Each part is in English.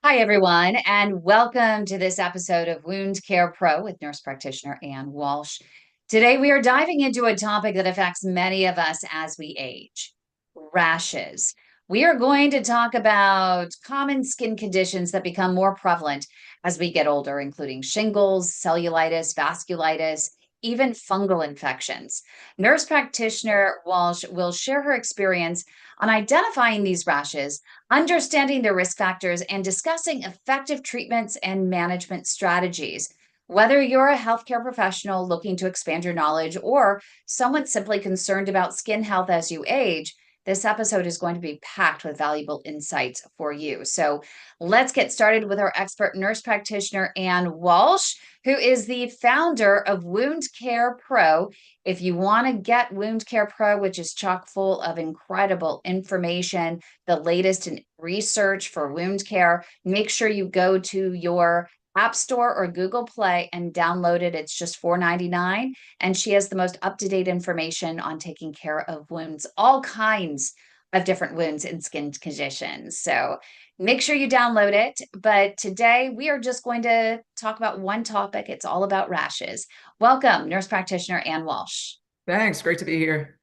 Hi, everyone, and welcome to this episode of Wound Care Pro with Nurse Practitioner Anne Walsh. Today, we are diving into a topic that affects many of us as we age: rashes. We are going to talk about common skin conditions that become more prevalent as we get older, including shingles, cellulitis, vasculitis, even fungal infections. Nurse Practitioner Walsh will share her experience on identifying these rashes, understanding their risk factors, and discussing effective treatments and management strategies. Whether you're a healthcare professional looking to expand your knowledge or someone simply concerned about skin health as you age, this episode is going to be packed with valuable insights for you. So let's get started with our expert nurse practitioner, Anne Walsh, who is the founder of Wound Care Pro. If you want to get Wound Care Pro, which is chock full of incredible information, the latest in research for wound care, make sure you go to your App Store or Google Play and download it. It's just $4.99. And she has the most up-to-date information on taking care of wounds, all kinds of different wounds and skin conditions. So make sure you download it. But today we are just going to talk about one topic. It's all about rashes. Welcome, Nurse Practitioner Anne Walsh. Thanks. Great to be here.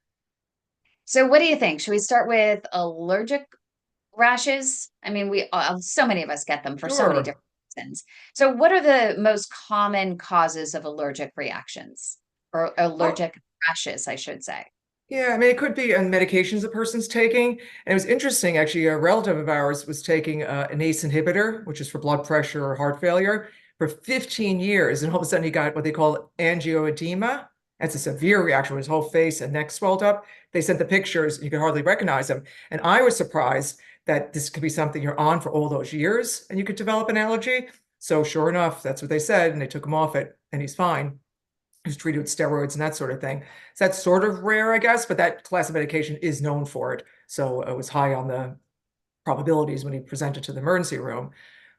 So what do you think? Should we start with allergic rashes? I mean, so many of us get them for so many Sure. different reasons. So what are the most common causes of allergic reactions or Well, allergic rashes, I should say? yeah, I mean, it could be on medications a person's taking. And it was interesting, actually, a relative of ours was taking an ACE inhibitor, which is for blood pressure or heart failure, for 15 years. And all of a sudden, he got what they call angioedema. That's a severe reaction where his whole face and neck swelled up. They sent the pictures, and you could hardly recognize him. And I was surprised that this could be something you're on for all those years and you could develop an allergy. So, sure enough, that's what they said. And they took him off it, and he's fine. Who's treated with steroids and that sort of thing. So that's sort of rare, I guess, but that class of medication is known for it. So it was high on the probabilities when he presented to the emergency room.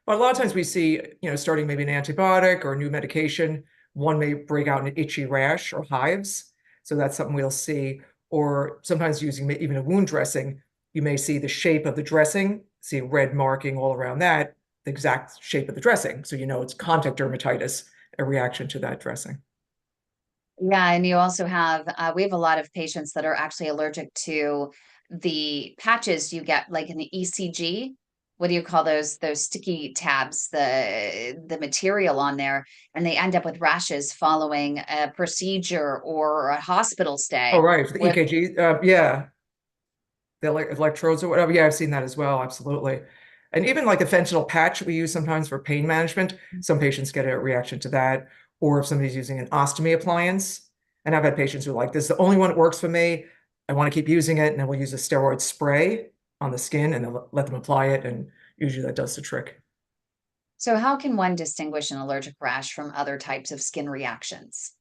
But a lot of times we see, starting maybe an antibiotic or a new medication, one may break out an itchy rash or hives. So that's something we'll see. Or sometimes using even a wound dressing, you may see the shape of the dressing, see red marking all around that, the exact shape of the dressing. So you know it's contact dermatitis, a reaction to that dressing. Yeah, and you also have we have a lot of patients that are actually allergic to the patches you get like in the ECG. What do you call those sticky tabs, the material on there, and they end up with rashes following a procedure or a hospital Oh, stay. right. For the Where EKG. Yeah. The electrodes or whatever. Yeah, I've seen that as well. Absolutely. And even like a fentanyl patch we use sometimes for pain management, some patients get a reaction to that. Or if somebody's using an ostomy appliance, and I've had patients who are like, this is the only one that works for me. I want to keep using it. And then we'll use a steroid spray on the skin and then let them apply it. And usually that does the trick. So how can one distinguish an allergic rash from other types of skin reactions?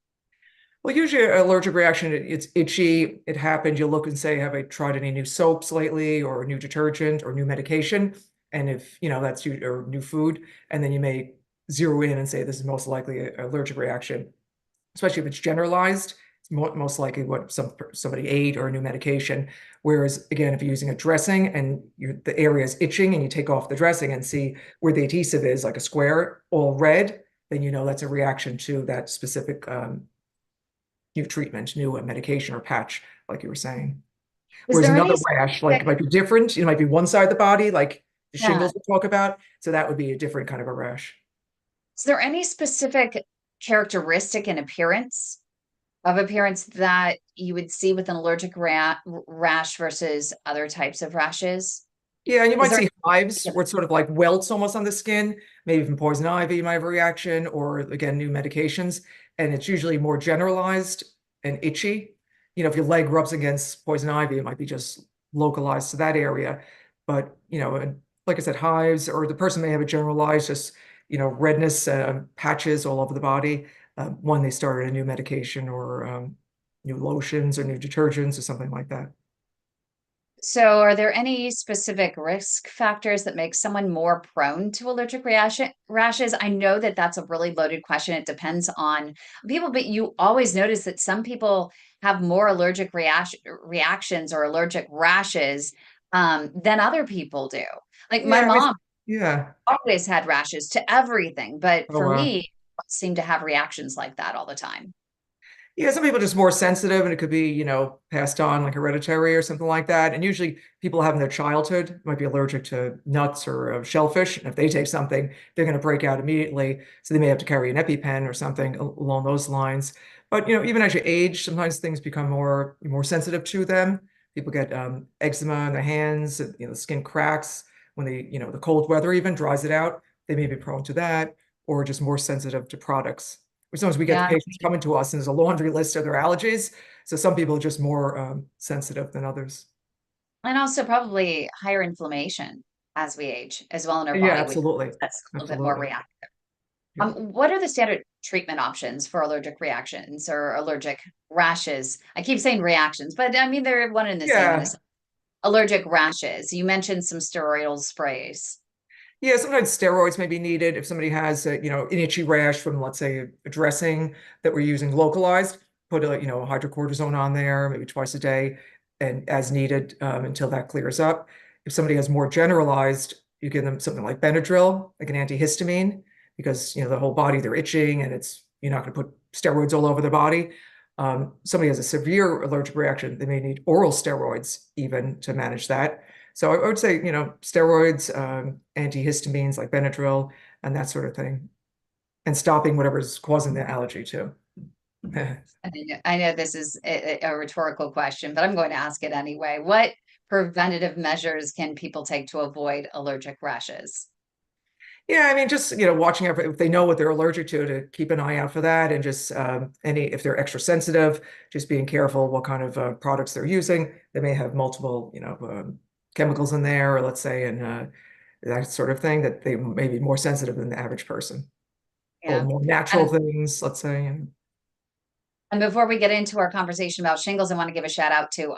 Well, usually an allergic reaction, it's itchy. It happened. You look and say, have I tried any new soaps lately or new detergent or new medication? And if, that's you or new food, and then you may zero in and say, this is most likely an allergic reaction, especially if it's generalized. It's most likely what somebody ate or a new medication. Whereas again, if you're using a dressing and the area is itching and you take off the dressing and see where the adhesive is, like a square, all red, then you know that's a reaction to that specific new treatment, new medication or patch, like you were saying. Is Whereas there another any rash, like it specific, might be different. It might be one side of the body, like the yeah, shingles we talk about. So that would be a different kind of a rash. is there any specific characteristic in appearance that you would see with an allergic rash versus other types of rashes? Yeah, and you Is might there? see hives where it's sort of like welts almost on the skin, maybe from poison ivy, you might have a reaction, or again, new medications. And it's usually more generalized and itchy. If your leg rubs against poison ivy, it might be just localized to that area. But, and like I said, hives, or the person may have a generalized, just, redness, patches all over the body when they started a new medication or new lotions or new detergents or something like that. So, are there any specific risk factors that make someone more prone to allergic rashes? I know that that's a really loaded question. It depends on people, but you always notice that some people have more allergic reactions or allergic rashes than other people do. Like my Yeah, mom. Yeah. always had rashes to everything, but Oh, for wow. me, seem to have reactions like that all the time. Yeah, some people are just more sensitive and it could be, passed on like hereditary or something like that. And usually people have in their childhood might be allergic to nuts or shellfish. And if they take something, they're going to break out immediately. So they may have to carry an EpiPen or something along those lines. But, even as you age, sometimes things become more sensitive to them. People get eczema in their hands, the skin cracks when the cold weather even dries it out. They may be prone to that or just more sensitive to products. Sometimes we get Yeah. patients coming to us and there's a laundry list of their allergies. So some people are just more sensitive than others. And also probably higher inflammation as we age as well in our Yeah, body, which absolutely. that's a little bit more Absolutely. reactive. Yeah. What are the standard treatment options for allergic reactions or allergic rashes? I keep saying reactions, but I mean they're one and the same in Yeah. this allergic rashes. You mentioned some steroidal sprays. Yeah, sometimes steroids may be needed if somebody has an itchy rash from, let's say, a dressing that we're using localized. Put hydrocortisone on there, maybe twice a day, and as needed until that clears up. If somebody has more generalized, you give them something like Benadryl, like an antihistamine, because the whole body they're itching, and you're not going to put steroids all over the body. Somebody has a severe allergic reaction, they may need oral steroids even to manage that. So I would say, steroids, antihistamines like Benadryl, and that sort of thing, and stopping whatever's causing the allergy too. I know this is a rhetorical question, but I'm going to ask it anyway. What preventative measures can people take to avoid allergic rashes? Yeah, I mean, just watching out if they know what they're allergic to keep an eye out for that, and just if they're extra sensitive, just being careful what kind of products they're using. They may have multiple, chemicals in there, or let's say, and that sort of thing that they may be more sensitive than the average person, or Yeah. more natural And things, let's say. And before we get into our conversation about shingles, I want to give a shout out to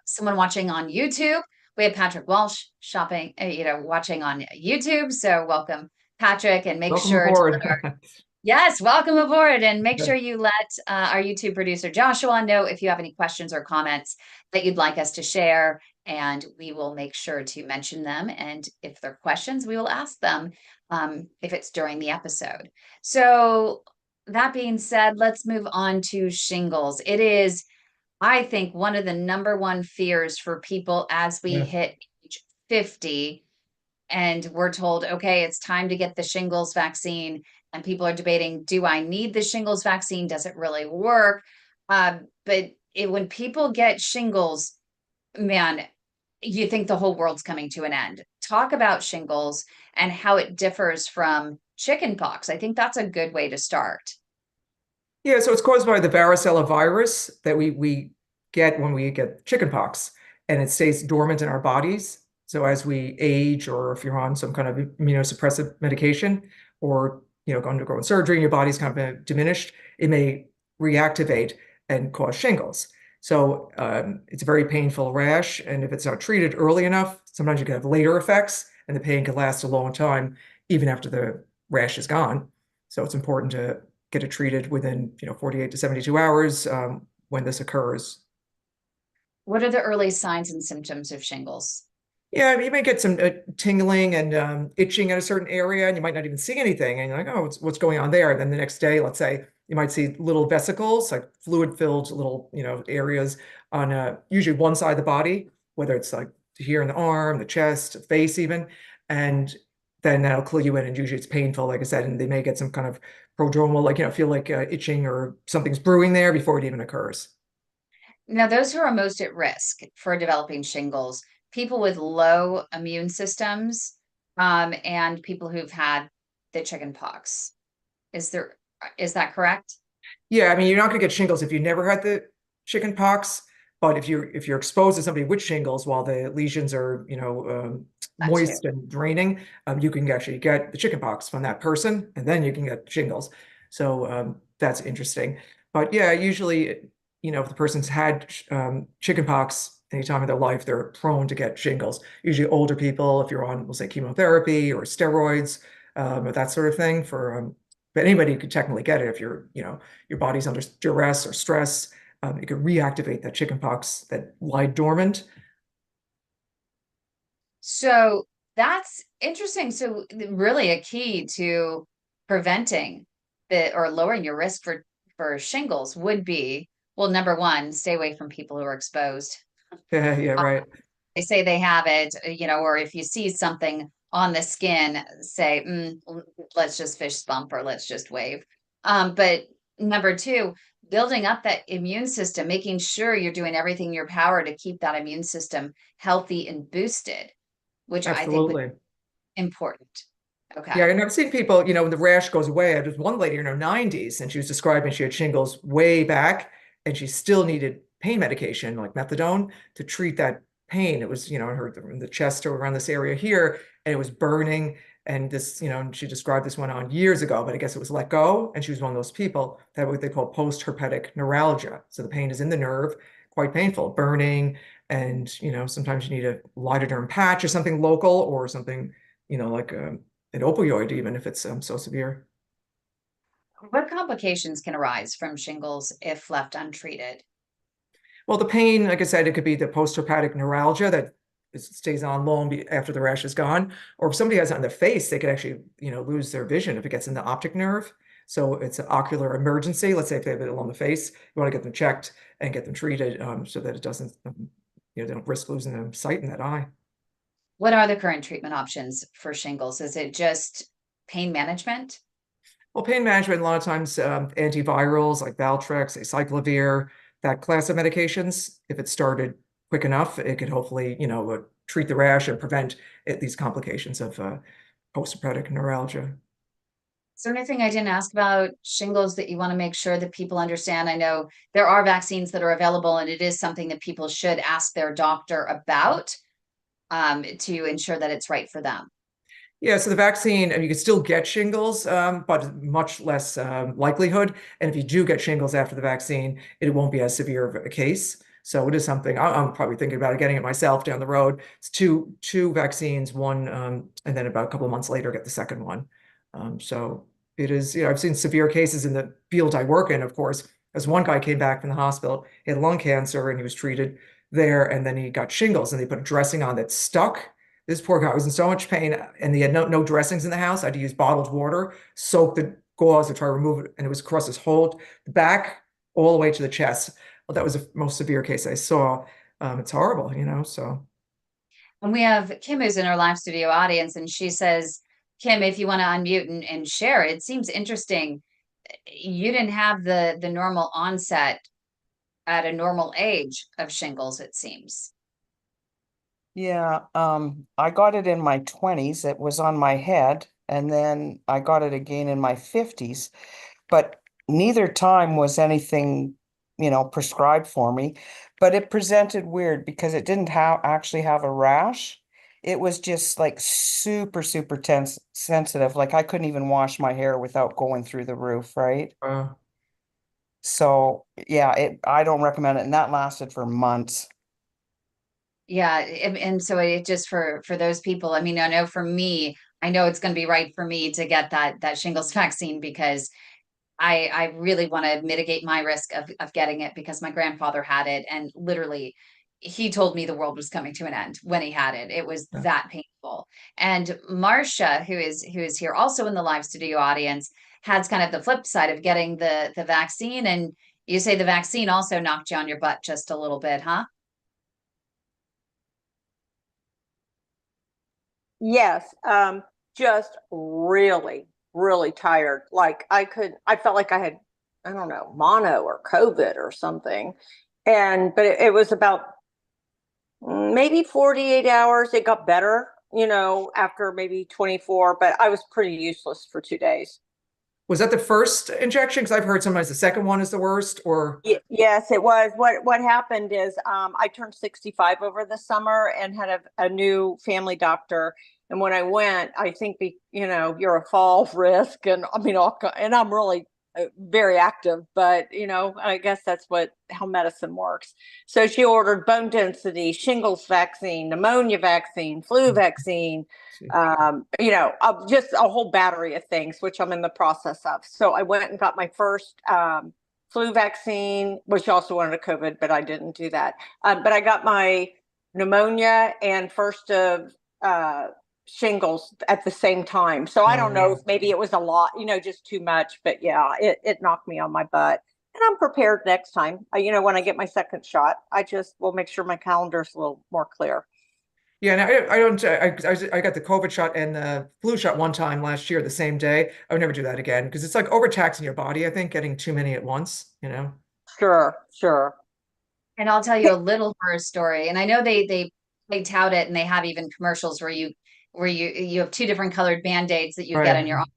someone watching on YouTube. We have Patrick Walsh shopping, watching on YouTube. So welcome, Patrick, and make Welcome sure to aboard. yes, welcome aboard, and make sure you let our YouTube producer Joshua know if you have any questions or comments that you'd like us to share, and we will make sure to mention them. And if they're questions, we will ask them if it's during the episode. So that being said, let's move on to shingles. It is, I think, one of the number one fears for people as we Yeah. hit age 50 and we're told, okay, it's time to get the shingles vaccine. And people are debating, do I need the shingles vaccine? Does it really work? When people get shingles, man, you think the whole world's coming to an end. Talk about shingles and how it differs from chickenpox. I think that's a good way to start. Yeah, so it's caused by the varicella virus that we get when we get chickenpox, and it stays dormant in our bodies. So as we age, or if you're on some kind of immunosuppressive medication, or undergoing surgery, and your body's kind of diminished, it may reactivate and cause shingles. So it's a very painful rash, and if it's not treated early enough, sometimes you can have later effects, and the pain can last a long time, even after the rash is gone. So it's important to get it treated within 48 to 72 hours when this occurs. What are the early signs and symptoms of shingles? Yeah, you may get some tingling and itching in a certain area, and you might not even see anything. And you're like, oh, what's going on there? And then the next day, let's say, you might see little vesicles, like fluid-filled little, areas on usually one side of the body, whether it's like here in the arm, the chest, the face even. And then that'll clue you in, and usually it's painful, like I said, and they may get some kind of prodromal, like, feel like itching or something's brewing there before it even occurs. Now, those who are most at risk for developing shingles, people with low immune systems, and people who've had the chicken pox. Is that correct? Yeah, I mean, you're not going to get shingles if you never had the chicken pox, but if you're exposed to somebody with shingles while the lesions are, That too. moist and draining, you can actually get the chicken pox from that person, and then you can get shingles. So that's interesting. But yeah, usually, if the person's had chicken pox any time in their life, they're prone to get shingles. Usually older people, if you're on, we'll say, chemotherapy or steroids, or that sort of thing for but anybody could technically get it if your body's under duress or stress. It could reactivate that chickenpox that lie dormant. So That's interesting. So really a key to preventing the or lowering your risk for shingles would be, well, number one, stay away from people who are exposed. Yeah, yeah, right. They say they have it, or if you see something on the skin, say, let's just fist bump or let's just wave. But number two, building up that immune system, making sure you're doing everything in your power to keep that immune system healthy and boosted, which I think would Absolutely. be important. Yeah, Okay. and I've seen people, when the rash goes away. There's one lady in her 90s, and she was describing she had shingles way back, and she still needed pain medication like methadone to treat that pain. It was, in the chest or around this area here, and it was burning. And this, and she described this went on years ago, but I guess it was let go. And she was one of those people that what they call post-herpetic neuralgia. So the pain is in the nerve, quite painful, burning, and sometimes you need a lidoderm patch or something local or something, like an opioid, even if it's so severe. What complications can arise from shingles if left untreated? Well, the pain, like I said, it could be the postherpetic neuralgia that stays on long after the rash is gone. Or if somebody has it on their face, they could actually, lose their vision if it gets in the optic nerve. So it's an ocular emergency. Let's say if they have it along the face, you want to get them checked and get them treated so that it doesn't, they don't risk losing their sight in that eye. What are the current treatment options for shingles? Is it just pain management? Well, pain management, a lot of times antivirals like Valtrex, acyclovir, that class of medications, if it started quick enough, it could hopefully, treat the rash and prevent these complications of postherpetic neuralgia. Is there anything I didn't ask about shingles that you want to make sure that people understand? I know there are vaccines that are available, and it is something that people should ask their doctor about to ensure that it's right for them. Yeah, so the vaccine, and you can still get shingles, but much less likelihood. And if you do get shingles after the vaccine, it won't be as severe of a case. So it is something I'm probably thinking about getting it myself down the road. It's two vaccines, one, and then about a couple of months later, get the second one. So it is, I've seen severe cases in the field I work in, of course. As one guy came back from the hospital, he had lung cancer and he was treated there, and then he got shingles, and they put a dressing on that stuck. This poor guy was in so much pain, and he had no dressings in the house. I had to use bottled water, soak the gauze to try to remove it, and it was across his whole back all the way to the chest. Well, that was the most severe case I saw. It's horrible, so. And we have Kim who's in our live studio audience, and she says, Kim, if you want to unmute and share, it seems interesting. You didn't have the normal onset at a normal age of shingles, it seems. Yeah, I got it in my 20s. It was on my head, and then I got it again in my 50s. But neither time was anything, prescribed for me. But it presented weird because it didn't actually have a rash. It was just like super, super tense, sensitive. Like I couldn't even wash my hair without going through the roof, right? uh, So yeah, I don't recommend it. And that lasted for months. Yeah, and so it just for those people, I mean, I know for me, I know it's going to be right for me to get that shingles vaccine because I really want to mitigate my risk of getting it because my grandfather had it, and literally he told me the world was coming to an end when he had it. It was yeah. that painful. And Marcia, who is here also in the live studio audience, has kind of the flip side of getting the vaccine. And you say the vaccine also knocked you on your butt just a little bit, huh? Yes, just really, really tired. Like I felt like I had, I don't know, mono or COVID or something. But it was about maybe 48 hours. It got better, after maybe 24, but I was pretty useless for 2 days. Was that the first injection? Because I've heard sometimes the second one is the worst, or Yes, it was. What happened is I turned 65 over the summer and had a new family doctor. And when I went, I think you're a fall risk, and I mean, and I'm really very active, but I guess that's how medicine works. So she ordered bone density, shingles vaccine, pneumonia vaccine, flu vaccine, see. just a whole battery of things, which I'm in the process of. So I went and got my first flu vaccine, which also wanted a COVID, but I didn't do that. But I got my pneumonia and first of shingles at the same time. So I don't know Yeah. if maybe it was a lot, just too much, but yeah, it knocked me on my butt. And I'm prepared next time. When I get my second shot, I just will make sure my calendar's a little more clear. Yeah, and I don't, I got the COVID shot and the flu shot one time last year, the same day. I would never do that again because it's like overtaxing your body, I think, getting too many at once, you know? Sure, sure. And I'll tell you a little horror story. And I know they tout it, and they have even commercials where you have two different colored Band-Aids that you get Right. on your arm.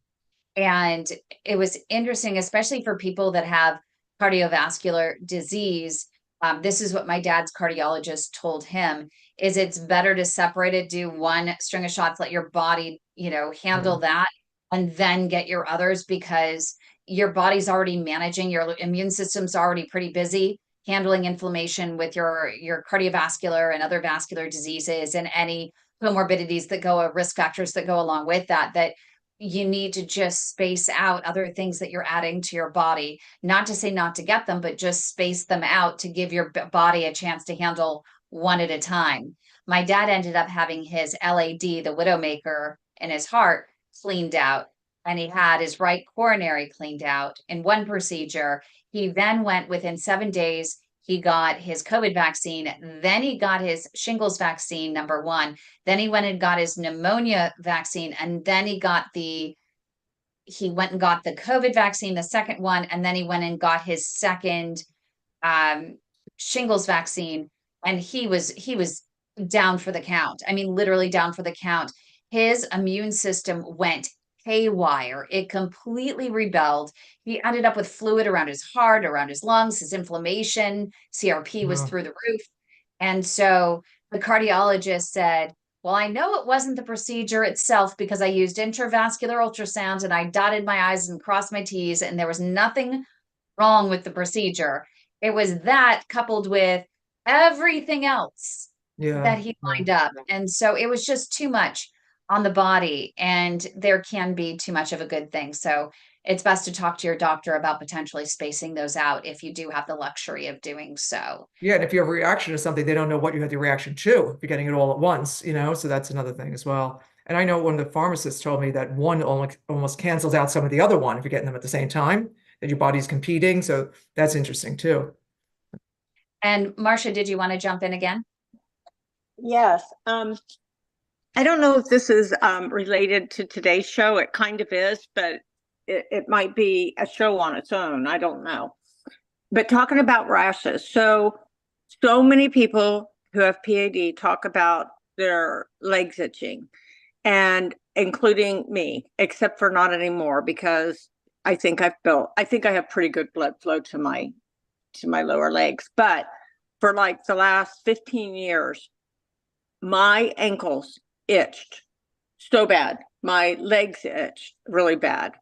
And it was interesting, especially for people that have cardiovascular disease. This is what my dad's cardiologist told him, is it's better to separate it, do one string of shots, let your body, handle that, and then get your others, because your body's already managing, your immune system's already pretty busy handling inflammation with your cardiovascular and other vascular diseases and any comorbidities that go, risk factors that go along with that you need to just space out other things that you're adding to your body. Not to say not to get them, but just space them out to give your body a chance to handle one at a time. My dad ended up having his LAD, the widowmaker, in his heart cleaned out, and he had his right coronary cleaned out in one procedure. He then went within 7 days. He got his COVID vaccine. Then he got his shingles vaccine, number one. Then he went and got his pneumonia vaccine. And then he went and got the COVID vaccine, the second one. And then he went and got his second shingles vaccine. And he was down for the count. I mean, literally down for the count. His immune system went haywire. It completely rebelled. He ended up with fluid around his heart, around his lungs, his inflammation, CRP was Oh, through the roof. And so the cardiologist said, well, I know it wasn't the procedure itself because I used intravascular ultrasound and I dotted my I's and crossed my T's, and there was nothing wrong with the procedure. It was that coupled with everything else yeah. that he Yeah. lined up. And so it was just too much on the body, and there can be too much of a good thing. So it's best to talk to your doctor about potentially spacing those out if you do have the luxury of doing so. Yeah, and if you have a reaction to something, they don't know what you had the reaction to if you're getting it all at once, so that's another thing as well. And I know one of the pharmacists told me that one almost cancels out some of the other one if you're getting them at the same time, that your body's competing. So that's interesting too. And Marcia, did you want to jump in again? Yes. I don't know if this is related to today's show. It kind of is, but it might be a show on its own. I don't know. But talking about rashes, so many people who have PAD talk about their legs itching, and including me, except for not anymore, because I think I have pretty good blood flow to my lower legs. But for like the last 15 years, my ankles itched so bad. My legs itched really bad,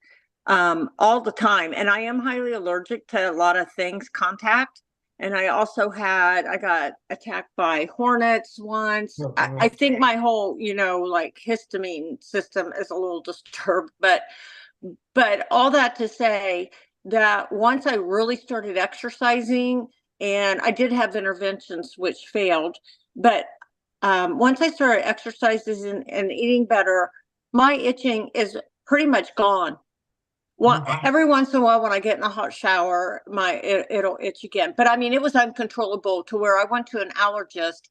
all the time. And I am highly allergic to a lot of things, contact. And I got attacked by hornets once. I think my whole, like histamine system is a little disturbed, but all that to say that once I really started exercising, and I did have interventions which failed, but once I started exercising and eating better, my itching is pretty much gone. Every once in a while when I get in a hot shower, it'll itch again. But I mean, it was uncontrollable to where I went to an allergist,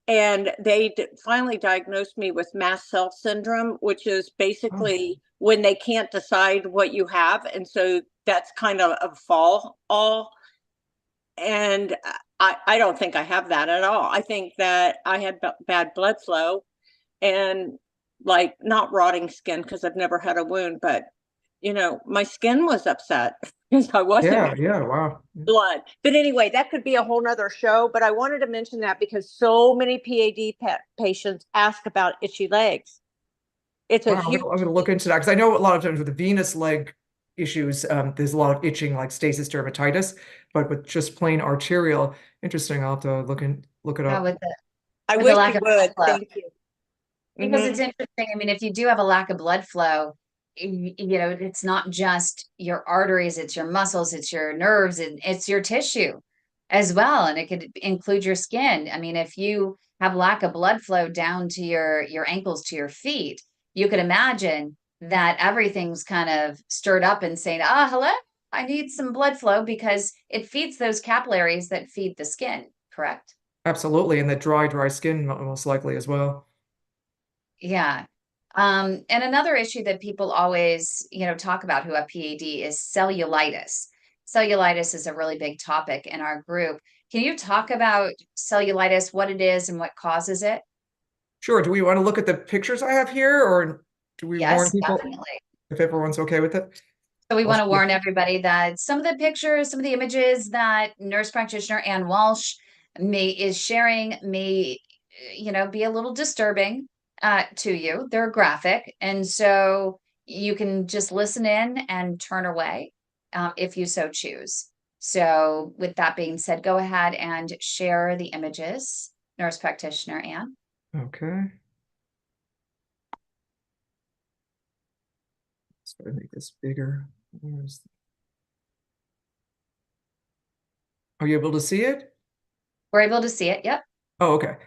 and they finally diagnosed me with mast cell syndrome, which is basically when they can't decide what you have. And so that's kind of a fall all. And I don't think I have that at all. I think that I had bad blood flow and like not rotting skin because I've never had a wound, but my skin was upset because I wasn't Yeah, wow. blood. But anyway, that could be a whole nother show. But I wanted to mention that because so many PAD patients ask about itchy legs. It's a Wow, huge. I'm gonna look into that because I know a lot of times with the venous leg issues, there's a lot of itching like stasis dermatitis, but with just plain arterial, interesting. I'll have to look it up. With I the wish lack you of blood would. flow. Thank you. Because it's interesting. I mean, if you do have a lack of blood flow, it's not just your arteries, it's your muscles, it's your nerves, and it's your tissue. as well. And it could include your skin. I mean, if you have lack of blood flow down to your ankles to your feet, you could imagine that everything's kind of stirred up and saying, ah, hello, I need some blood flow, because it feeds those capillaries that feed the skin, correct? Absolutely. And the dry skin most likely as well. Yeah. And another issue that people always, talk about who have PAD is cellulitis. Cellulitis is a really big topic in our group. Can you talk about cellulitis, what it is and what causes it? Sure. Do we want to look at the pictures I have here, or do we warn Yes, people definitely. if everyone's okay with it? So we I'll want to see. warn everybody that some of the pictures, some of the images that nurse practitioner Anne Walsh is sharing may, be a little disturbing to you. They're graphic, and so you can just listen in and turn away if you so choose. So, with that being said, go ahead and share the images, nurse practitioner Anne. Okay. Let's try to make this bigger. Are you able to see it? We're able to see it. Yep. Oh, okay.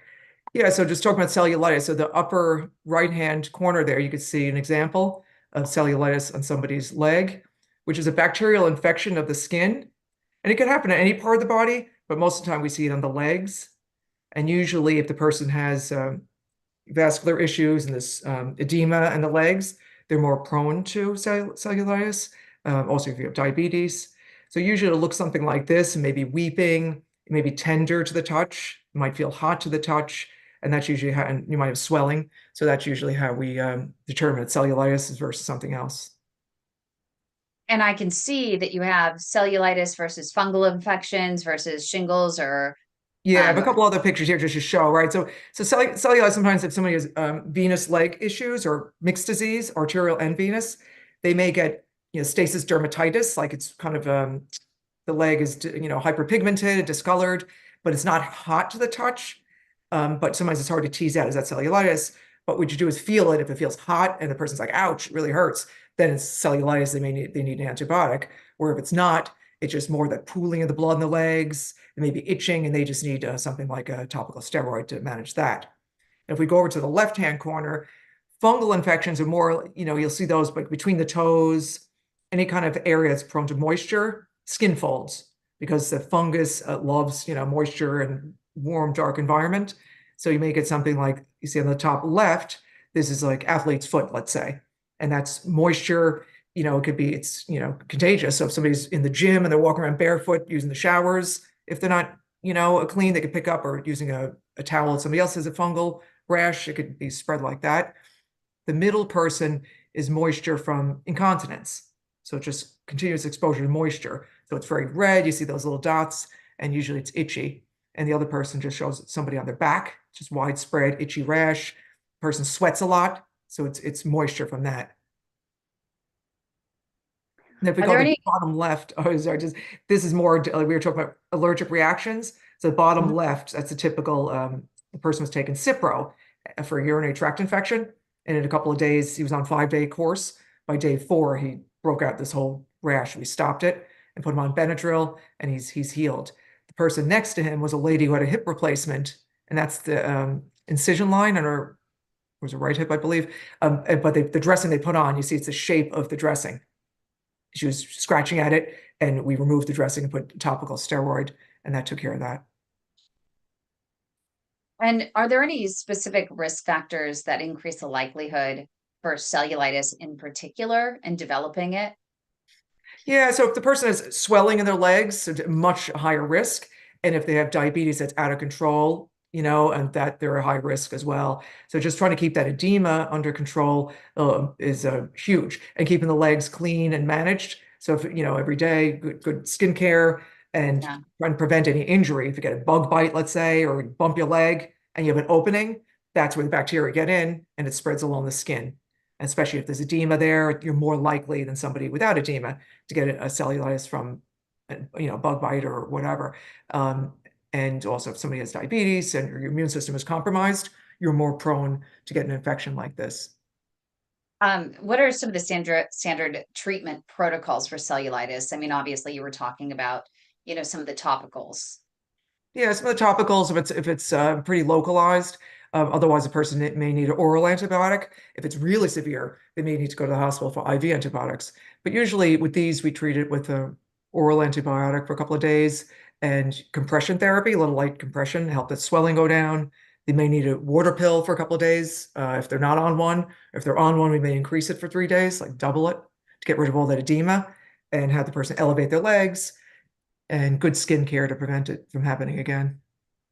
Yeah, so just talking about cellulitis. So the upper right-hand corner there, you can see an example of cellulitis on somebody's leg, which is a bacterial infection of the skin. And it can happen at any part of the body, but most of the time we see it on the legs. And usually if the person has vascular issues and this edema in the legs, they're more prone to cellulitis. Also, if you have diabetes. So usually it'll look something like this, and maybe weeping, maybe tender to the touch, it might feel hot to the touch, and that's usually how, and you might have swelling. So that's usually how we determine it's cellulitis versus something else. And I can see that you have cellulitis versus fungal infections versus shingles, or Yeah, I have a couple other pictures here just to show, right? So cellulitis, sometimes if somebody has venous leg issues or mixed disease, arterial and venous, they may get, stasis dermatitis, like it's kind of the leg is, hyperpigmented, discolored, but it's not hot to the touch. But sometimes it's hard to tease out, is that cellulitis? But what you do is feel it. If it feels hot and the person's like, ouch, it really hurts, then it's cellulitis. They need an antibiotic. Or if it's not, it's just more the pooling of the blood in the legs. It may be itching, and they just need something like a topical steroid to manage that. If we go over to the left-hand corner, fungal infections are more, you'll see those, but between the toes, any kind of area that's prone to moisture, skin folds, because the fungus loves, moisture and warm, dark environment. So you may get something like you see on the top left. This is like athlete's foot, let's say, and that's moisture. It could be, it's, contagious. So if somebody's in the gym and they're walking around barefoot using the showers, if they're not, clean, they could pick up, or using a towel. Somebody else has a fungal rash, it could be spread like that. The middle person is moisture from incontinence. So just continuous exposure to moisture. So it's very red, you see those little dots, and usually it's itchy. And the other person just shows somebody on their back, just widespread itchy rash. Person sweats a lot, so it's moisture from that. And if we go to the bottom left, this is more, we were talking about allergic reactions. So the bottom left, that's a typical, the person was taking Cipro for a urinary tract infection. And in a couple of days, he was on 5-day course. By day 4, he broke out this whole rash. We stopped it and put him on Benadryl, and he's healed. The person next to him was a lady who had a hip replacement, and that's the incision line on her, it was a right hip, I believe. But the dressing they put on, you see it's the shape of the dressing. She was scratching at it, and we removed the dressing and put topical steroid, and that took care of that. And are there any specific risk factors that increase the likelihood for cellulitis in particular and developing it? Yeah, so if the person has swelling in their legs, so much higher risk. And if they have diabetes that's out of control, and that they're a high risk as well. So just trying to keep that edema under control is huge, and keeping the legs clean and managed. So if, every day, good skincare, and trying to prevent any injury. If you get a bug bite, let's say, or bump your leg and you have an opening, that's where the bacteria get in and it spreads along the skin. And especially if there's edema there, you're more likely than somebody without edema to get a cellulitis from, bug bite or whatever. And also if somebody has diabetes and your immune system is compromised, you're more prone to get an infection like this. What are some of the standard treatment protocols for cellulitis? I mean, obviously you were talking about, some of the topicals. Yeah, some of the topicals, if it's pretty localized. Otherwise, the person may need an oral antibiotic. If it's really severe, they may need to go to the hospital for IV antibiotics. But usually with these, we treat it with a oral antibiotic for a couple of days and compression therapy, a little light compression, help the swelling go down. They may need a water pill for a couple of days if they're not on one. If they're on one, we may increase it for 3 days, like double it to get rid of all that edema and have the person elevate their legs and good skin care to prevent it from happening again.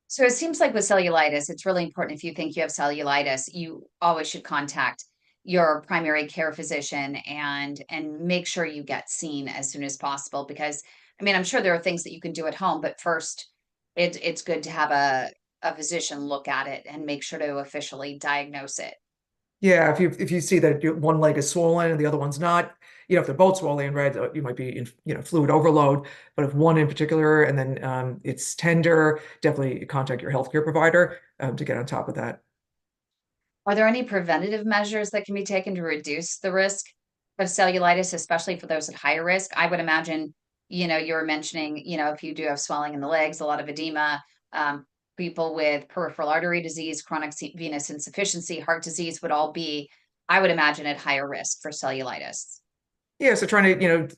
So it seems like with cellulitis, it's really important if you think you have cellulitis, you always should contact your primary care physician and make sure you get seen as soon as possible because I mean, I'm sure there are things that you can do at home, but first it's good to have a physician look at it and make sure to officially diagnose it. Yeah, if you see that one leg is swollen and the other one's not, if they're both swollen and red, you might be in, fluid overload. But if one in particular and then it's tender, definitely contact your healthcare provider to get on top of that. Are there any preventative measures that can be taken to reduce the risk of cellulitis, especially for those at higher risk? I would imagine, you were mentioning, if you do have swelling in the legs, a lot of edema, people with peripheral artery disease, chronic venous insufficiency, heart disease would all be, I would imagine, at higher risk for cellulitis. Yeah, so trying to,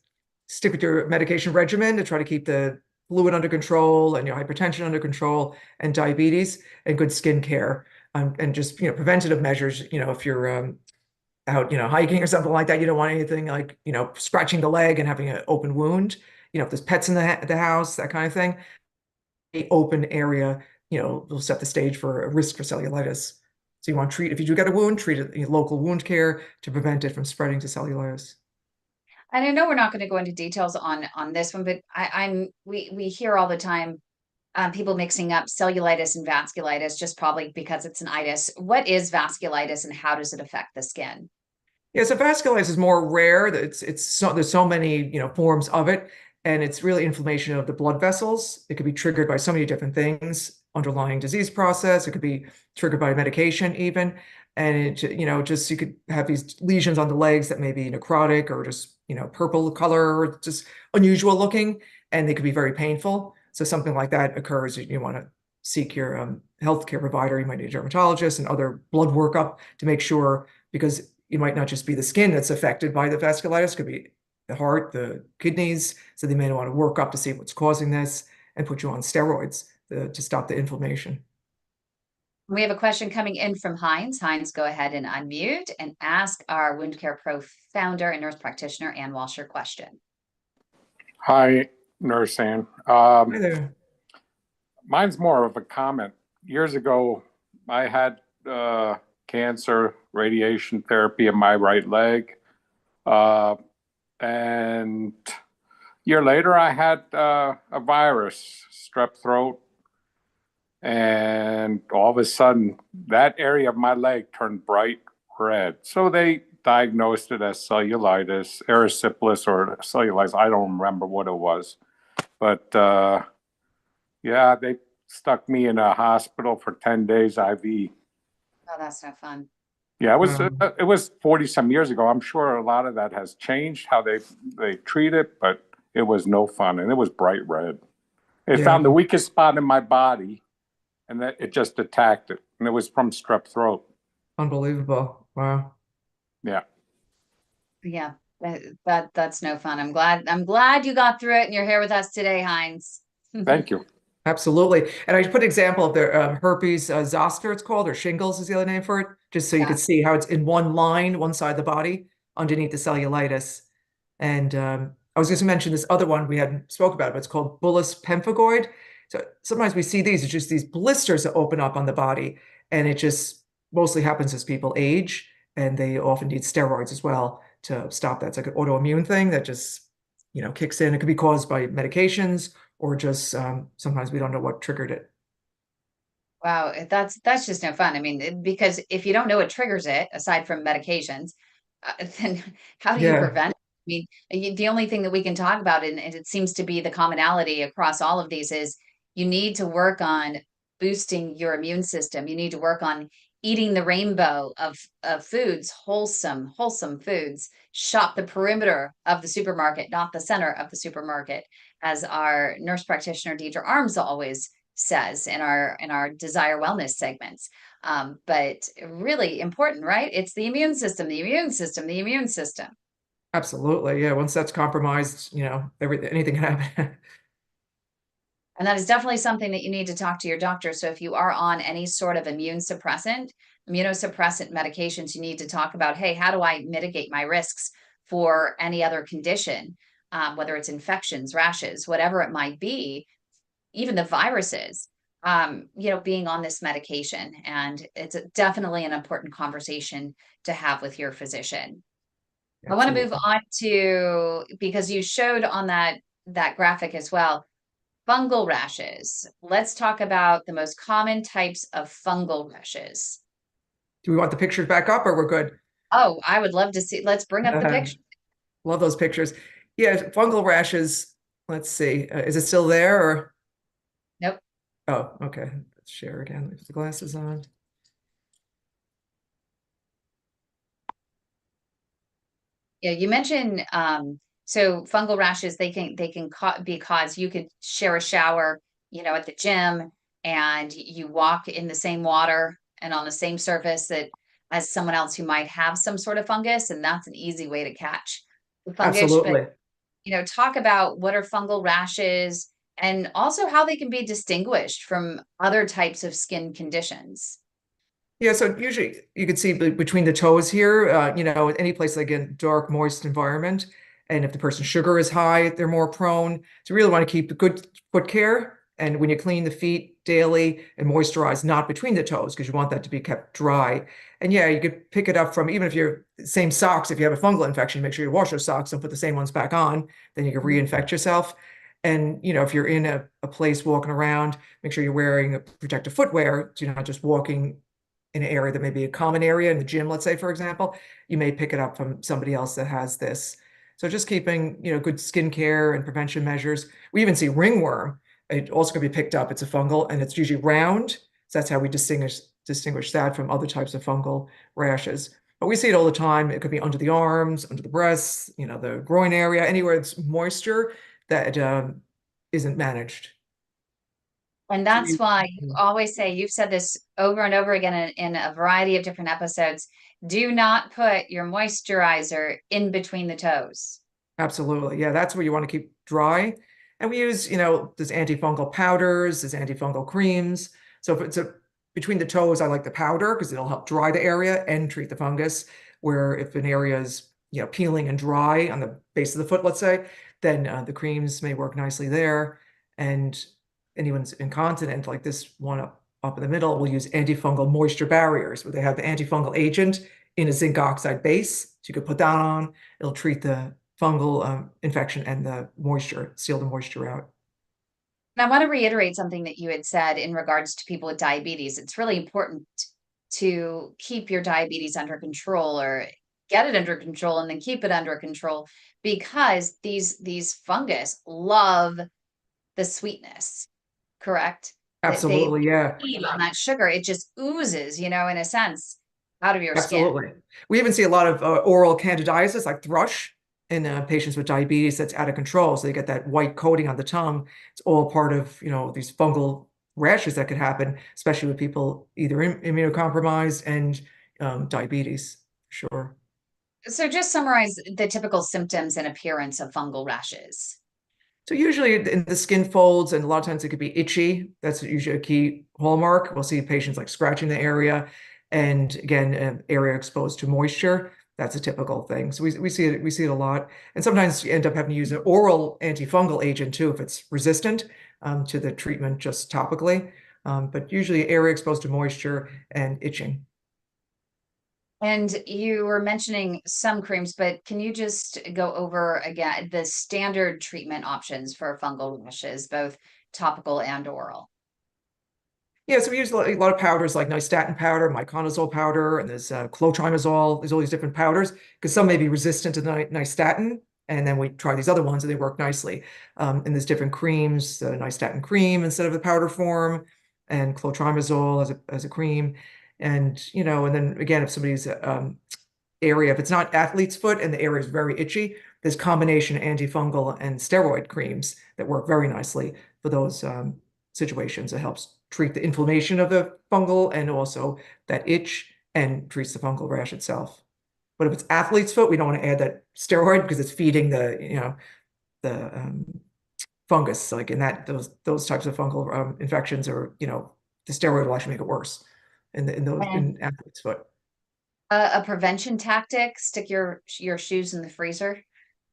stick with your medication regimen to try to keep the fluid under control and your hypertension under control and diabetes and good skin care and just, preventative measures, if you're out, hiking or something like that, you don't want anything like, scratching the leg and having an open wound. If there's pets in the house, that kind of thing, a open area, will set the stage for a risk for cellulitis. So you want to treat, if you do get a wound, treat it in local wound care to prevent it from spreading to cellulitis. And I know we're not going to go into details on this one, but we hear all the time people mixing up cellulitis and vasculitis just probably because it's an itis. What is vasculitis and how does it affect the skin? Yeah, so vasculitis is more rare. There's so many, forms of it, and it's really inflammation of the blood vessels. It could be triggered by so many different things, underlying disease process. It could be triggered by medication even. And just you could have these lesions on the legs that may be necrotic or just, purple color or just unusual looking, and they could be very painful. So something like that occurs, you want to seek your healthcare provider. You might need a dermatologist and other blood workup to make sure, because it might not just be the skin that's affected by the vasculitis, it could be the heart, the kidneys. So they may want to work up to see what's causing this and put you on steroids to stop the inflammation. We have a question coming in from Heinz. Heinz, go ahead and unmute and ask our Wound Care Pro founder and nurse practitioner, Anne Walsh, your question. Hi, Nurse Anne. Hi there. Mine's more of a comment. Years ago, I had cancer, radiation therapy in my right leg. And a year later, I had a virus, strep throat. And all of a sudden, that area of my leg turned bright red. So they diagnosed it as cellulitis, erysipelas, or cellulitis. I don't remember what it was. But yeah, they stuck me in a hospital for 10 days IV. Oh, that's no fun. Yeah, it was 40 some years ago. I'm sure a lot of that has changed how they treat it, but it was no fun, and it was bright red. It found the weakest spot in my body, and that it just attacked it, and it was from strep throat. Unbelievable. Wow. Yeah, that's no fun. I'm glad you got through it and you're here with us today, Heinz. Thank you. Absolutely. And I put an example of the herpes zoster, it's called, or shingles is the other name for it, just so you can see how it's in one line, one side of the body, underneath the cellulitis. And I was going to mention this other one we hadn't spoke about, but it's called bullous pemphigoid. So sometimes we see these, it's just these blisters that open up on the body, and it just mostly happens as people age, and they often need steroids as well to stop that. It's like an autoimmune thing that just, kicks in. It could be caused by medications or just sometimes we don't know what triggered it. Wow, that's just no fun. I mean, because if you don't know what triggers it, aside from medications, then how do you prevent it? I mean, the only thing that we can talk about, and it seems to be the commonality across all of these, is you need to work on boosting your immune system. You need to work on eating the rainbow of foods, wholesome foods. Shop the perimeter of the supermarket, not the center of the supermarket, as our nurse practitioner Deidre Arms always says in our desire wellness segments. But really important, right? It's the immune system, the immune system, the immune system. Absolutely. Yeah. Once that's compromised, anything can happen. And that is definitely something that you need to talk to your doctor. So if you are on any sort of immunosuppressant medications, you need to talk about, hey, how do I mitigate my risks for any other condition, whether it's infections, rashes, whatever it might be, even the viruses, being on this medication. And it's definitely an important conversation to have with your physician. I want to move Absolutely. on to, because you showed on that graphic as well, fungal rashes. Let's talk about the most common types of fungal rashes. Do we want the pictures back up or we're good? Oh, I would love to see. Let's bring up the picture. Love those pictures. Yeah, fungal rashes. Let's see. Is it still there or? Nope. Oh, okay. Let's share again. Leave the glasses on. Yeah, you mentioned so fungal rashes, they can be caused. You could share a shower, at the gym, and you walk in the same water and on the same surface that as someone else who might have some sort of fungus, and that's an easy way to catch the fungus. But Absolutely. talk about what are fungal rashes and also how they can be distinguished from other types of skin conditions. Yeah, so usually you can see between the toes here, any place like a dark, moist environment. And if the person's sugar is high, they're more prone. So you really want to keep good foot care. And when you clean the feet daily and moisturize, not between the toes, because you want that to be kept dry. And yeah, you could pick it up from, even if you're same socks, if you have a fungal infection, make sure you wash those socks and put the same ones back on, then you can reinfect yourself. And, if you're in a place walking around, make sure you're wearing a protective footwear, so you're not just walking in an area that may be a common area in the gym, let's say, for example, you may pick it up from somebody else that has this. So just keeping, good skincare and prevention measures. We even see ringworm. It also can be picked up. It's a fungal and it's usually round. So that's how we distinguish that from other types of fungal rashes. But we see it all the time. It could be under the arms, under the breasts, the groin area, anywhere it's moisture that isn't managed. And So that's why you always say, you've said this over and over again in a variety of different episodes, do not put your moisturizer in between the toes. Absolutely. Yeah, that's where you want to keep dry. And we use, there's antifungal powders, there's antifungal creams. So if it's between the toes, I like the powder because it'll help dry the area and treat the fungus. Where if an area is, peeling and dry on the base of the foot, let's say, then the creams may work nicely there. And anyone's incontinent, like this one up in the middle, will use antifungal moisture barriers where they have the antifungal agent in a zinc oxide base. So you could put that on, it'll treat the fungal infection and the moisture, seal the moisture out. And I want to reiterate something that you had said in regards to people with diabetes. It's really important to keep your diabetes under control, or get it under control and then keep it under control, because these fungus love the sweetness, correct? They Absolutely, yeah. feed on that sugar. It just oozes, in a sense, out of your skin. Absolutely. We even see a lot of oral candidiasis, like thrush, in patients with diabetes that's out of control. So they get that white coating on the tongue. It's all part of, these fungal rashes that could happen, especially with people either immunocompromised and diabetes, sure. So just summarize the typical symptoms and appearance of fungal rashes. So usually in the skin folds, and a lot of times it could be itchy. That's usually a key hallmark. We'll see patients like scratching the area, and again, an area exposed to moisture. That's a typical thing. So we see it a lot. And sometimes you end up having to use an oral antifungal agent too if it's resistant to the treatment just topically. But usually area exposed to moisture and itching. And you were mentioning some creams, but can you just go over again the standard treatment options for fungal rashes, both topical and oral? Yeah, so we use a lot of powders like nystatin powder, miconazole powder, and there's clotrimazole. There's all these different powders because some may be resistant to the nystatin, and then we try these other ones and they work nicely. And there's different creams, the nystatin cream instead of the powder form, and clotrimazole as a cream. And and then again, if somebody's area, if it's not athlete's foot and the area is very itchy, there's combination antifungal and steroid creams that work very nicely for those situations. It helps treat the inflammation of the fungal and also that itch, and treats the fungal rash itself. But if it's athlete's foot, we don't want to add that steroid because it's feeding the fungus. Like in those types of fungal infections, or the steroid will actually make it worse in athlete's foot. A prevention tactic: stick your shoes in the freezer.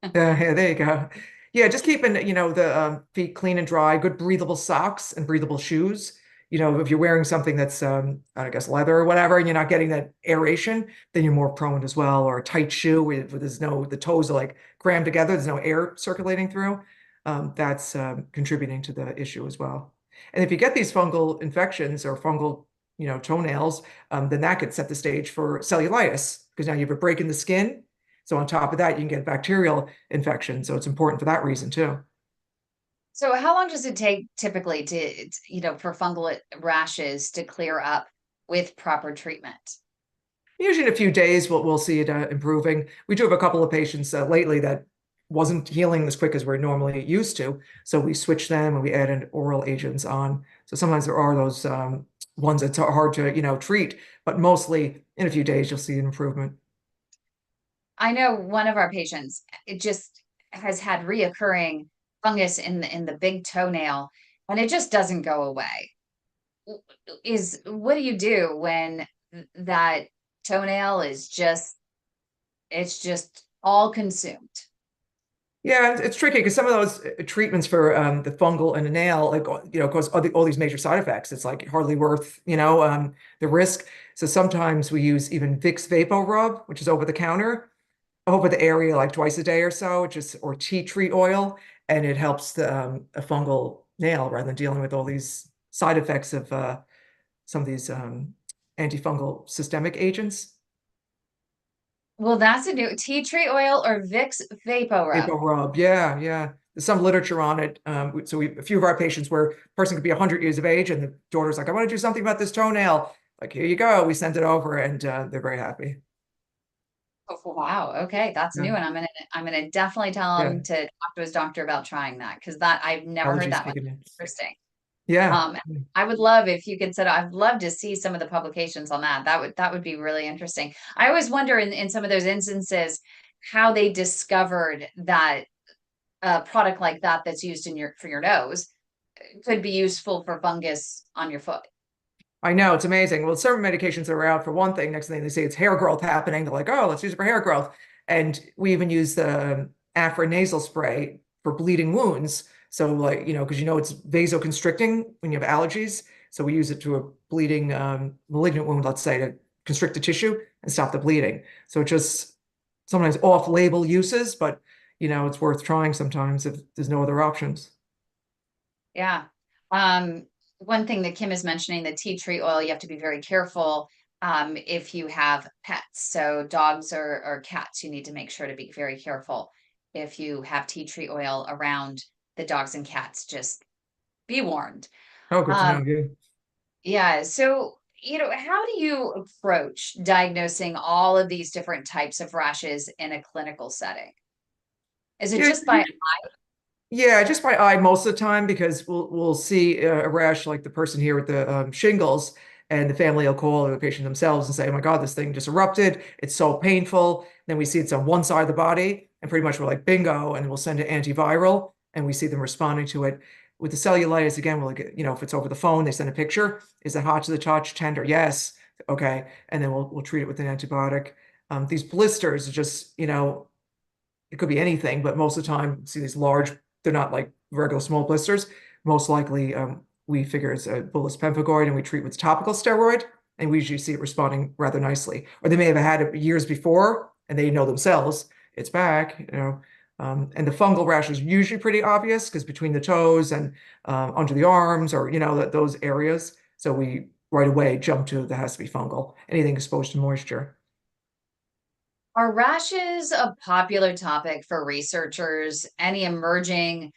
Yeah, there you go. Yeah, just keeping the feet clean and dry, good breathable socks and breathable shoes. If you're wearing something that's I guess leather or whatever, and you're not getting that aeration, then you're more prone as well. Or a tight shoe where the toes are like crammed together, there's no air circulating through. That's contributing to the issue as well. And if you get these fungal infections or fungal, toenails, then that could set the stage for cellulitis, because now you have a break in the skin. So on top of that, you can get bacterial infection. So it's important for that reason too. So how long does it take typically for fungal rashes to clear up with proper treatment? Usually in a few days, we'll see it improving. We do have a couple of patients lately that wasn't healing as quick as we're normally used to. So we switch them and we add in oral agents on. So sometimes there are those ones that's hard to, treat, but mostly in a few days, you'll see an improvement. I know one of our patients, it just has had reoccurring fungus in the big toenail, and it just doesn't go away. What do you do when that toenail is it's just all consumed? Yeah, it's tricky because some of those treatments for the fungal and the nail, like, cause all these major side effects. It's like hardly worth, the risk. So sometimes we use even Vicks Vapo Rub, which is over the counter, over the area like twice a day or so, or tea tree oil, and it helps a fungal nail rather than dealing with all these side effects of some of these antifungal systemic agents. Well, that's a new tea tree oil or Vicks Vapo Rub. Vapo Rub, yeah, yeah. There's some literature on it. So a few of our patients where a person could be 100 years of age and the daughter's like, I want to do something about this toenail. Like, here you go. We sent it over, and they're very happy. Oh, wow. Okay, that's Yeah. new, and I'm gonna definitely tell Yeah. him to talk to his doctor about trying that, because that I've never heard Allergies that one. kicking in. Interesting. Yeah. I would love if you could I'd love to see some of the publications on that. That would be really interesting. I always wonder in some of those instances how they discovered that a product like that that's used for your nose could be useful for fungus on your foot. I know, it's amazing. Well, certain medications are out for one thing. Next thing they say it's hair growth happening. They're like, oh, let's use it for hair growth. And we even use the Afrin nasal spray for bleeding wounds. So like, because it's vasoconstricting when you have allergies. So we use it to a bleeding malignant wound, let's say, to constrict the tissue and stop the bleeding. So just sometimes off-label uses, but it's worth trying sometimes if there's no other options. Yeah. One thing that Kim is mentioning, the tea tree oil, you have to be very careful if you have pets. So dogs or cats, you need to make sure to be very careful if you have tea tree oil around the dogs and cats. Just be warned. Oh, good to know. Yeah. Yeah. So, how do you approach diagnosing all of these different types of rashes in a clinical setting? Is it just by Yeah, just by eye most of the time, because we'll see a rash like the person here with the shingles, and the family will call the patient themselves and say, "Oh my God, this thing just erupted. It's so painful." Then we see it's on one side of the body, and pretty much we're like, "Bingo!" And we'll send an antiviral, and we see them responding to it. With the cellulitis, again, we'll like, if it's over the phone, they send a picture. Is it hot to the touch? Tender? Yes. Okay, and then we'll treat it with an antibiotic. These blisters are just, it could be anything, but most of the time, see these large, they're not like regular small blisters. Most likely, we figure it's a bullous pemphigoid, and we treat with topical steroid, and we usually see it responding rather nicely. Or they may have had it years before, and they know themselves it's back, and the fungal rash is usually pretty obvious because between the toes and under the arms, or those areas. So we right away jump to that has to be fungal. Anything exposed to moisture. Are rashes a popular topic for researchers? Any emerging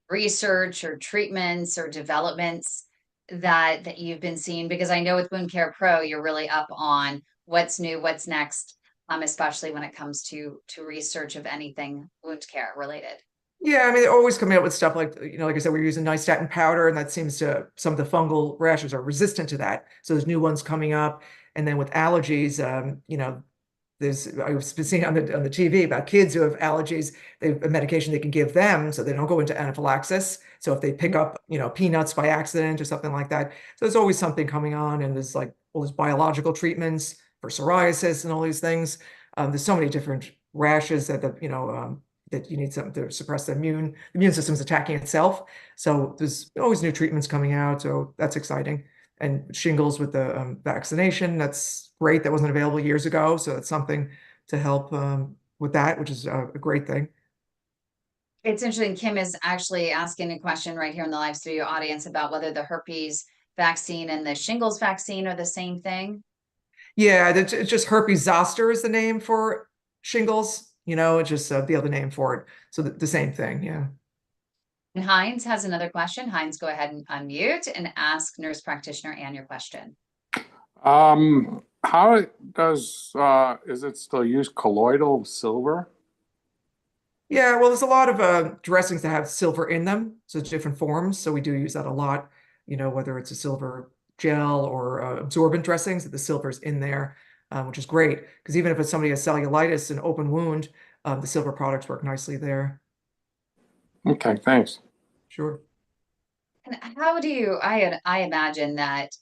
research or treatments or developments that you've been seeing? Because I know with Wound Care Pro, you're really up on what's new, what's next, especially when it comes to research of anything wound care related. Yeah, I mean, they're always coming out with stuff like, like I said, we're using nystatin powder, and that seems to, some of the fungal rashes are resistant to that. So there's new ones coming up. And then with allergies, I've been seeing on the TV about kids who have allergies. They have a medication they can give them so they don't go into anaphylaxis. So if they pick up, peanuts by accident or something like that. So there's always something coming on, and there's like all these biological treatments for psoriasis and all these things. There's so many different rashes that you need something to suppress the immune system's attacking itself. So there's always new treatments coming out. So that's exciting. And shingles with the vaccination, that's great. That wasn't available years ago. So that's something to help with that, which is a great thing. It's interesting. Kim is actually asking a question right here in the live studio audience about whether the herpes vaccine and the shingles vaccine are the same thing. Yeah, it's just herpes zoster is the name for shingles. It's just the other name for it. So the same thing. Yeah. And Heinz has another question. Heinz, go ahead and unmute and ask Nurse Practitioner Anne your question. How does, is it still used colloidal silver? Yeah, well, there's a lot of dressings that have silver in them, so it's different forms. So we do use that a lot, whether it's a silver gel or absorbent dressings, that the silver's in there, which is great. Because even if it's somebody has cellulitis, an open wound, the silver products work nicely there. Okay, thanks. Sure. And how do you, I imagine that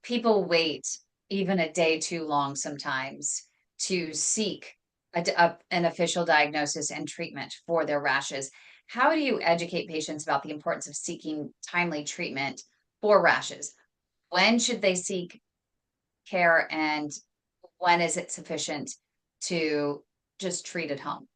people wait even a day too long sometimes to seek an official diagnosis and treatment for their rashes. How do you educate patients about the importance of seeking timely treatment for rashes? When should they seek care, and when is it sufficient to just treat at home?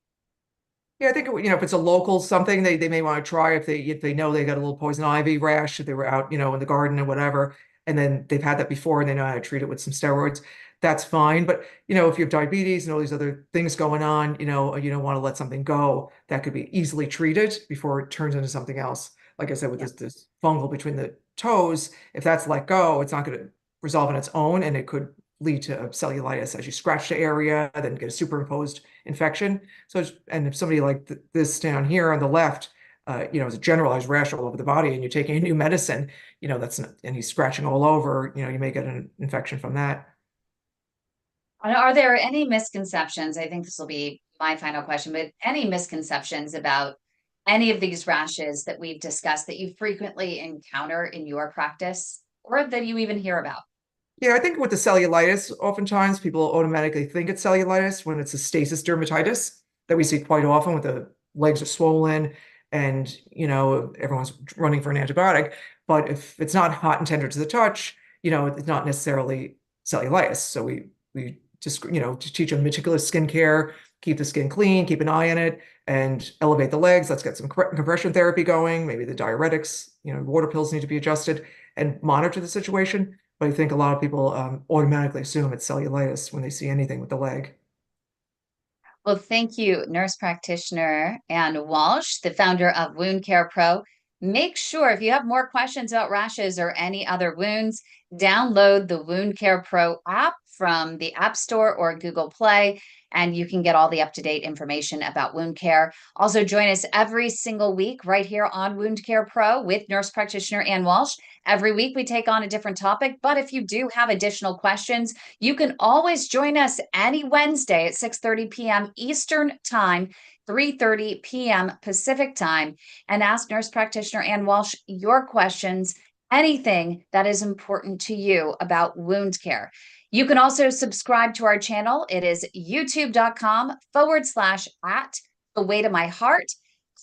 Yeah, I think if it's a local something, they may want to try if they know they got a little poison ivy rash, if they were out, in the garden or whatever, and then they've had that before and they know how to treat it with some steroids, that's fine. But if you have diabetes and all these other things going on, you don't want to let something go that could be easily treated before it turns into something else. Like I said, with this fungal between the toes, if that's let go, it's not going to resolve on its own, and it could lead to cellulitis as you scratch the area, then get a superimposed infection. So, and if somebody like this down here on the left, is a generalized rash all over the body, and you're taking a new medicine, that's not, and he's scratching all over, you may get an infection from that. Are there any misconceptions? I think this will be my final question, but any misconceptions about any of these rashes that we've discussed that you frequently encounter in your practice or that you even hear about? Yeah, I think with the cellulitis, oftentimes people automatically think it's cellulitis when it's a stasis dermatitis that we see quite often, with the legs are swollen and, everyone's running for an antibiotic. But if it's not hot and tender to the touch, it's not necessarily cellulitis. So we just, to teach them meticulous skincare, keep the skin clean, keep an eye on it, and elevate the legs. Let's get some compression therapy going. Maybe the diuretics, water pills need to be adjusted, and monitor the situation. But I think a lot of people automatically assume it's cellulitis when they see anything with the leg. Well, thank you, Nurse Practitioner Anne Walsh, the founder of Wound Care Pro. Make sure, if you have more questions about rashes or any other wounds, download the Wound Care Pro app from the App Store or Google Play, and you can get all the up-to-date information about wound care. Also, join us every single week right here on Wound Care Pro with Nurse Practitioner Anne Walsh. Every week we take on a different topic, but if you do have additional questions, you can always join us any Wednesday at 6:30 p.m. Eastern Time, 3:30 p.m. Pacific Time, and ask Nurse Practitioner Anne Walsh your questions, anything that is important to you about wound care. You can also subscribe to our channel. It is youtube.com/@thewaytomyheart.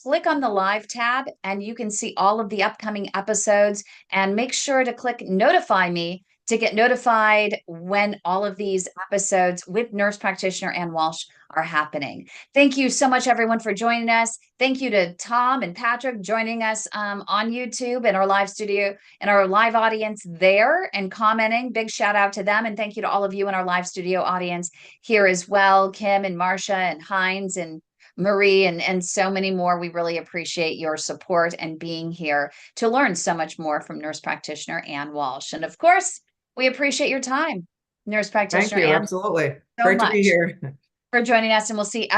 Click on the live tab and you can see all of the upcoming episodes, and make sure to click notify me to get notified when all of these episodes with Nurse Practitioner Anne Walsh are happening. Thank you so much, everyone, for joining us. Thank you to Tom and Patrick joining us on YouTube and our live studio and our live audience there and commenting. Big shout out to them. And thank you to all of you in our live studio audience here as well, Kim and Marcia and Heinz and Marie and so many more. We really appreciate your support and being here to learn so much more from Nurse Practitioner Anne Walsh. And of course, we appreciate your time, Nurse Practitioner Thank you. Anne, Absolutely. so Great to be much here. for joining us, and we'll see